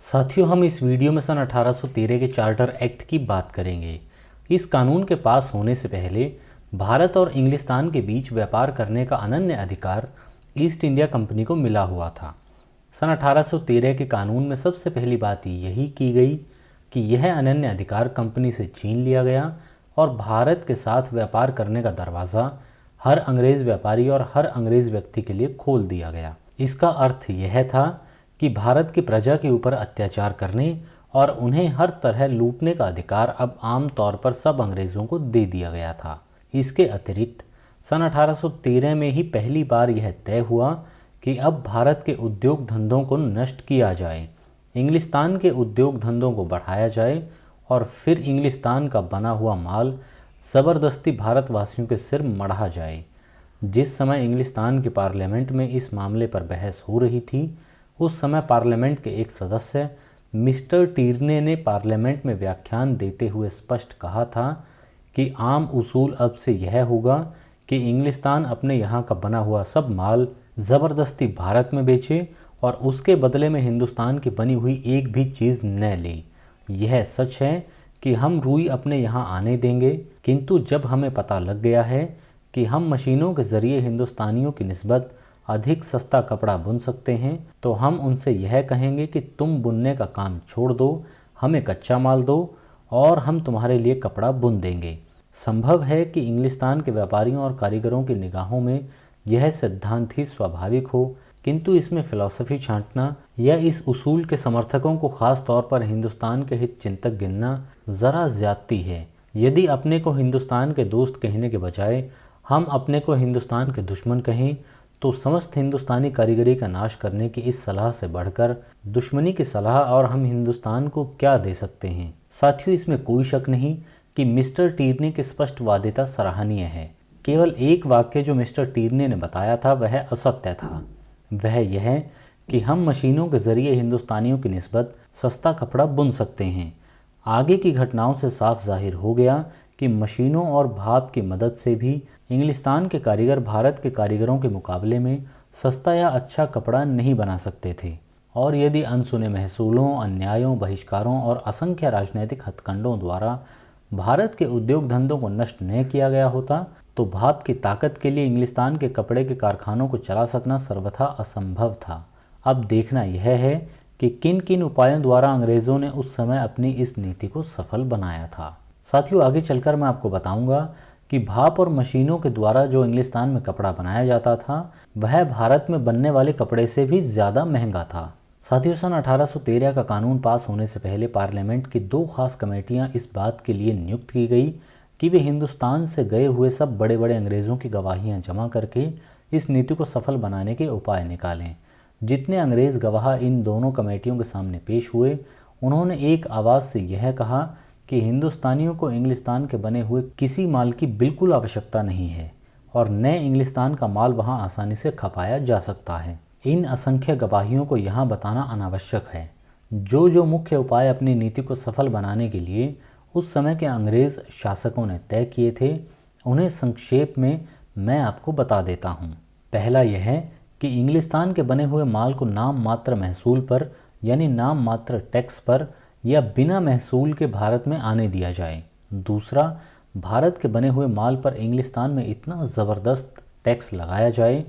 साथियों, हम इस वीडियो में सन 1813 के चार्टर एक्ट की बात करेंगे। इस कानून के पास होने से पहले भारत और इंग्लिस्तान के बीच व्यापार करने का अनन्य अधिकार ईस्ट इंडिया कंपनी को मिला हुआ था। सन 1813 के कानून में सबसे पहली बात यही की गई कि यह अनन्य अधिकार कंपनी से छीन लिया गया और भारत के साथ व्यापार करने का दरवाज़ा हर अंग्रेज़ व्यापारी और हर अंग्रेज़ व्यक्ति के लिए खोल दिया गया। इसका अर्थ यह था कि भारत की प्रजा के ऊपर अत्याचार करने और उन्हें हर तरह लूटने का अधिकार अब आम तौर पर सब अंग्रेज़ों को दे दिया गया था। इसके अतिरिक्त सन 1813 में ही पहली बार यह तय हुआ कि अब भारत के उद्योग धंधों को नष्ट किया जाए, इंग्लिस्तान के उद्योग धंधों को बढ़ाया जाए और फिर इंग्लिस्तान का बना हुआ माल ज़बरदस्ती भारतवासियों के सिर मढ़ा जाए। जिस समय इंग्लिस्तान के पार्लियामेंट में इस मामले पर बहस हो रही थी, उस समय पार्लियामेंट के एक सदस्य मिस्टर टिर्ने ने पार्लियामेंट में व्याख्यान देते हुए स्पष्ट कहा था कि आम उसूल अब से यह होगा कि इंग्लिस्तान अपने यहाँ का बना हुआ सब माल ज़बरदस्ती भारत में बेचे और उसके बदले में हिंदुस्तान की बनी हुई एक भी चीज़ न ले। यह सच है कि हम रुई अपने यहाँ आने देंगे, किंतु जब हमें पता लग गया है कि हम मशीनों के ज़रिए हिंदुस्तानियों की निस्बत अधिक सस्ता कपड़ा बुन सकते हैं, तो हम उनसे यह कहेंगे कि तुम बुनने का काम छोड़ दो, हमें कच्चा माल दो और हम तुम्हारे लिए कपड़ा बुन देंगे। संभव है कि इंग्लिस्तान के व्यापारियों और कारीगरों की निगाहों में यह सिद्धांत ही स्वाभाविक हो, किंतु इसमें फ़िलॉसफ़ी छांटना या इस उसूल के समर्थकों को ख़ास तौर पर हिंदुस्तान के हित चिंतक गिनना ज़रा ज़्यादती है। यदि अपने को हिंदुस्तान के दोस्त कहने के बजाय हम अपने को हिंदुस्तान के दुश्मन कहें, तो समस्त हिंदुस्तानी कारीगरी का नाश करने की इस सलाह से बढ़कर दुश्मनी की सलाह और हम हिंदुस्तान को क्या दे सकते हैं। साथियों, इसमें कोई शक नहीं कि मिस्टर टिर्ने की स्पष्टवादिता सराहनीय है। केवल एक वाक्य जो मिस्टर टिर्ने ने बताया था वह असत्य था। वह यह कि हम मशीनों के ज़रिए हिंदुस्तानियों की निस्बत सस्ता कपड़ा बुन सकते हैं। आगे की घटनाओं से साफ जाहिर हो गया कि मशीनों और भाप की मदद से भी इंग्लिस्तान के कारीगर भारत के कारीगरों के मुकाबले में सस्ता या अच्छा कपड़ा नहीं बना सकते थे, और यदि अनसुने महसूलों, अन्यायों, बहिष्कारों और असंख्य राजनीतिक हथकंडों द्वारा भारत के उद्योग धंधों को नष्ट न किया गया होता, तो भाप की ताकत के लिए इंग्लिस्तान के कपड़े के कारखानों को चला सकना सर्वथा असंभव था। अब देखना यह है कि किन किन उपायों द्वारा अंग्रेज़ों ने उस समय अपनी इस नीति को सफल बनाया था। साथियों, आगे चलकर मैं आपको बताऊंगा कि भाप और मशीनों के द्वारा जो इंग्लिस्तान में कपड़ा बनाया जाता था वह भारत में बनने वाले कपड़े से भी ज़्यादा महंगा था। साथियों, सन 1813 का कानून पास होने से पहले पार्लियामेंट की दो खास कमेटियां इस बात के लिए नियुक्त की गई कि वे हिंदुस्तान से गए हुए सब बड़े बड़े अंग्रेज़ों की गवाहियाँ जमा करके इस नीति को सफल बनाने के उपाय निकालें। जितने अंग्रेज़ गवाह इन दोनों कमेटियों के सामने पेश हुए, उन्होंने एक आवाज़ से यह कहा कि हिंदुस्तानियों को इंग्लिस्तान के बने हुए किसी माल की बिल्कुल आवश्यकता नहीं है और न इंग्लिस्तान का माल वहां आसानी से खपाया जा सकता है। इन असंख्य गवाहियों को यहाँ बताना अनावश्यक है। जो जो मुख्य उपाय अपनी नीति को सफल बनाने के लिए उस समय के अंग्रेज़ शासकों ने तय किए थे, उन्हें संक्षेप में मैं आपको बता देता हूँ। पहला यह है कि इंग्लिस्तान के बने हुए माल को नाम मात्र महसूल पर यानी नाम मात्र टैक्स पर या बिना महसूल के भारत में आने दिया जाए। दूसरा, भारत के बने हुए माल पर इंग्लिस्तान में इतना ज़बरदस्त टैक्स लगाया जाए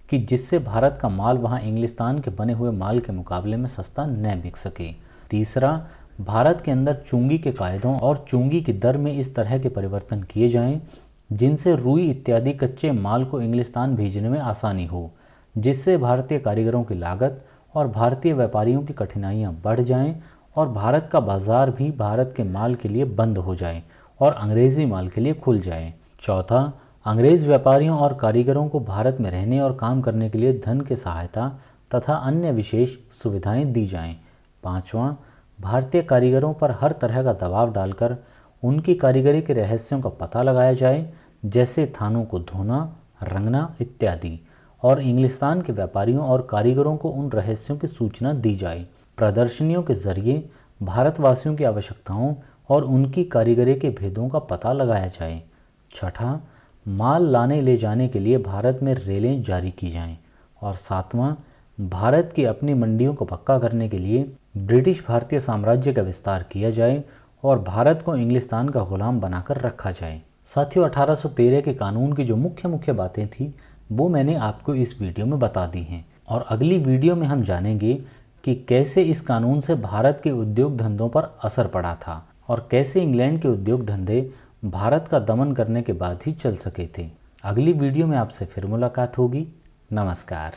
कि जिससे भारत का माल वहां इंग्लिस्तान के बने हुए माल के मुकाबले में सस्ता न बिक सके। तीसरा, भारत के अंदर चुंगी के कायदों और चुंगी की दर में इस तरह के परिवर्तन किए जाएं जिनसे रुई इत्यादि कच्चे माल को इंग्लिस्तान भेजने में आसानी हो, जिससे भारतीय कारीगरों की लागत और भारतीय व्यापारियों की कठिनाइयाँ बढ़ जाएँ और भारत का बाज़ार भी भारत के माल के लिए बंद हो जाए और अंग्रेज़ी माल के लिए खुल जाए। चौथा, अंग्रेज़ व्यापारियों और कारीगरों को भारत में रहने और काम करने के लिए धन की सहायता तथा अन्य विशेष सुविधाएं दी जाएं। पाँचवां, भारतीय कारीगरों पर हर तरह का दबाव डालकर उनकी कारीगरी के रहस्यों का पता लगाया जाए, जैसे थानों को धोना, रंगना इत्यादि, और इंग्लिस्तान के व्यापारियों और कारीगरों को उन रहस्यों की सूचना दी जाए। प्रदर्शनियों के जरिए भारतवासियों की आवश्यकताओं और उनकी कारीगरी के भेदों का पता लगाया जाए। छठा, माल लाने ले जाने के लिए भारत में रेलें जारी की जाएं। और सातवां, भारत की अपनी मंडियों को पक्का करने के लिए ब्रिटिश भारतीय साम्राज्य का विस्तार किया जाए और भारत को इंग्लिस्तान का गुलाम बनाकर रखा जाए। साथियों, 1813 के कानून की जो मुख्य मुख्य बातें थी वो मैंने आपको इस वीडियो में बता दी हैं, और अगली वीडियो में हम जानेंगे कि कैसे इस कानून से भारत के उद्योग धंधों पर असर पड़ा था और कैसे इंग्लैंड के उद्योग धंधे भारत का दमन करने के बाद ही चल सके थे। अगली वीडियो में आपसे फिर मुलाकात होगी। नमस्कार।